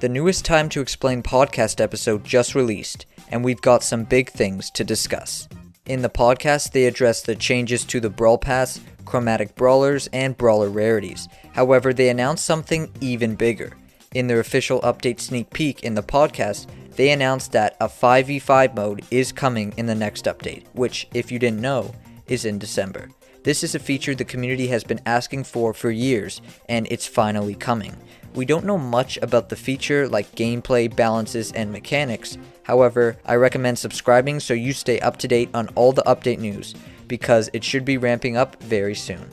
The newest Time to Explain podcast episode just released, and we've got some big things to discuss. In the podcast, they address the changes to the Brawl Pass, chromatic brawlers, and brawler rarities. However, they announced something even bigger. In their official update sneak peek in the podcast, they announced that a 5v5 mode is coming in the next update, which, if you didn't know, is in December. This is a feature the community has been asking for years, and it's finally coming. We don't know much about the feature like gameplay, balances, and mechanics. However, I recommend subscribing so you stay up to date on all the update news, because it should be ramping up very soon.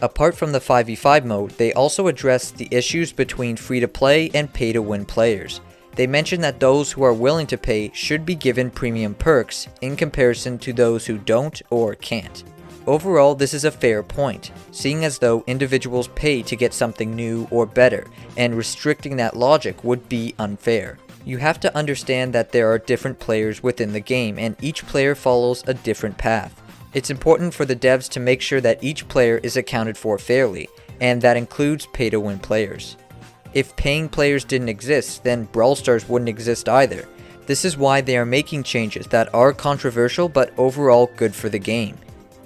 Apart from the 5v5 mode, they also addressed the issues between free-to-play and pay-to-win players. They mentioned that those who are willing to pay should be given premium perks in comparison to those who don't or can't. Overall, this is a fair point, seeing as though individuals pay to get something new or better, and restricting that logic would be unfair. You have to understand that there are different players within the game, and each player follows a different path. It's important for the devs to make sure that each player is accounted for fairly, and that includes pay-to-win players. If paying players didn't exist, then Brawl Stars wouldn't exist either. This is why they are making changes that are controversial but overall good for the game.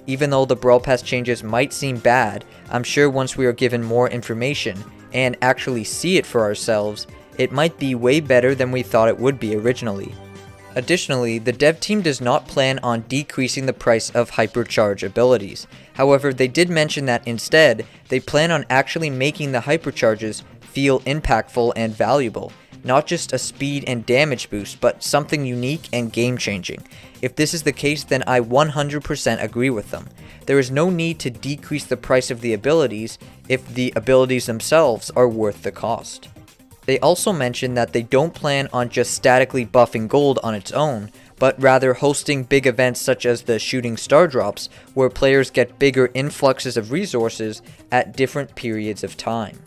Even though the Brawl Pass changes might seem bad, I'm sure once we are given more information and actually see it for ourselves, it might be way better than we thought it would be originally. Additionally, the dev team does not plan on decreasing the price of Hypercharge abilities. However, they did mention that instead, they plan on actually making the Hypercharges feel impactful and valuable. Not just a speed and damage boost, but something unique and game-changing. If this is the case, then I 100% agree with them. There is no need to decrease the price of the abilities if the abilities themselves are worth the cost. They also mentioned that they don't plan on just statically buffing gold on its own, but rather hosting big events such as the shooting star drops, where players get bigger influxes of resources at different periods of time.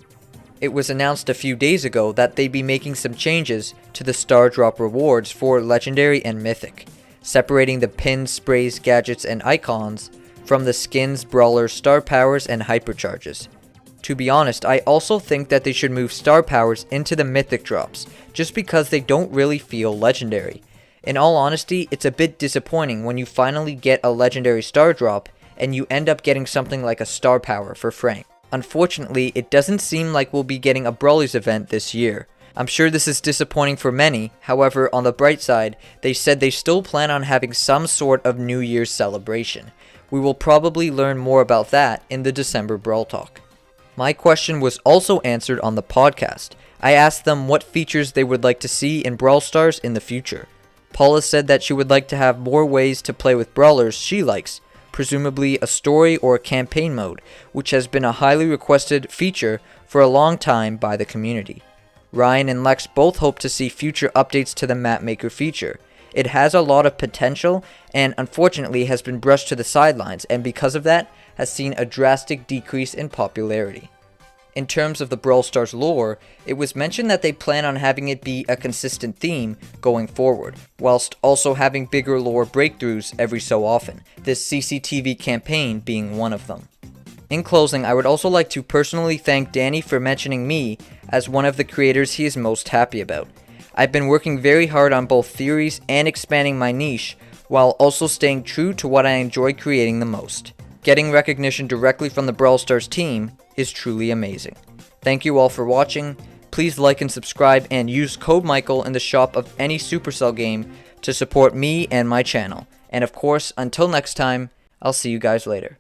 It was announced a few days ago that they'd be making some changes to the star drop rewards for Legendary and Mythic, separating the pins, sprays, gadgets, and icons from the skins, brawlers, star powers, and hypercharges. To be honest, I also think that they should move star powers into the Mythic drops, just because they don't really feel legendary. In all honesty, it's a bit disappointing when you finally get a legendary star drop and you end up getting something like a star power for Frank. Unfortunately, it doesn't seem like we'll be getting a Brawlies event this year. I'm sure this is disappointing for many, however, on the bright side, they said they still plan on having some sort of New Year's celebration. We will probably learn more about that in the December Brawl Talk. My question was also answered on the podcast. I asked them what features they would like to see in Brawl Stars in the future. Paula said that she would like to have more ways to play with brawlers she likes, presumably a story or a campaign mode, which has been a highly requested feature for a long time by the community. Ryan and Lex both hope to see future updates to the map maker feature. It has a lot of potential and unfortunately has been brushed to the sidelines, and because of that has seen a drastic decrease in popularity. In terms of the Brawl Stars lore, it was mentioned that they plan on having it be a consistent theme going forward, whilst also having bigger lore breakthroughs every so often, this CCTV campaign being one of them. In closing, I would also like to personally thank Danny for mentioning me as one of the creators he is most happy about. I've been working very hard on both theories and expanding my niche, while also staying true to what I enjoy creating the most. Getting recognition directly from the Brawl Stars team is truly amazing. Thank you all for watching. Please like and subscribe and use code Michael in the shop of any Supercell game to support me and my channel. And of course, until next time, I'll see you guys later.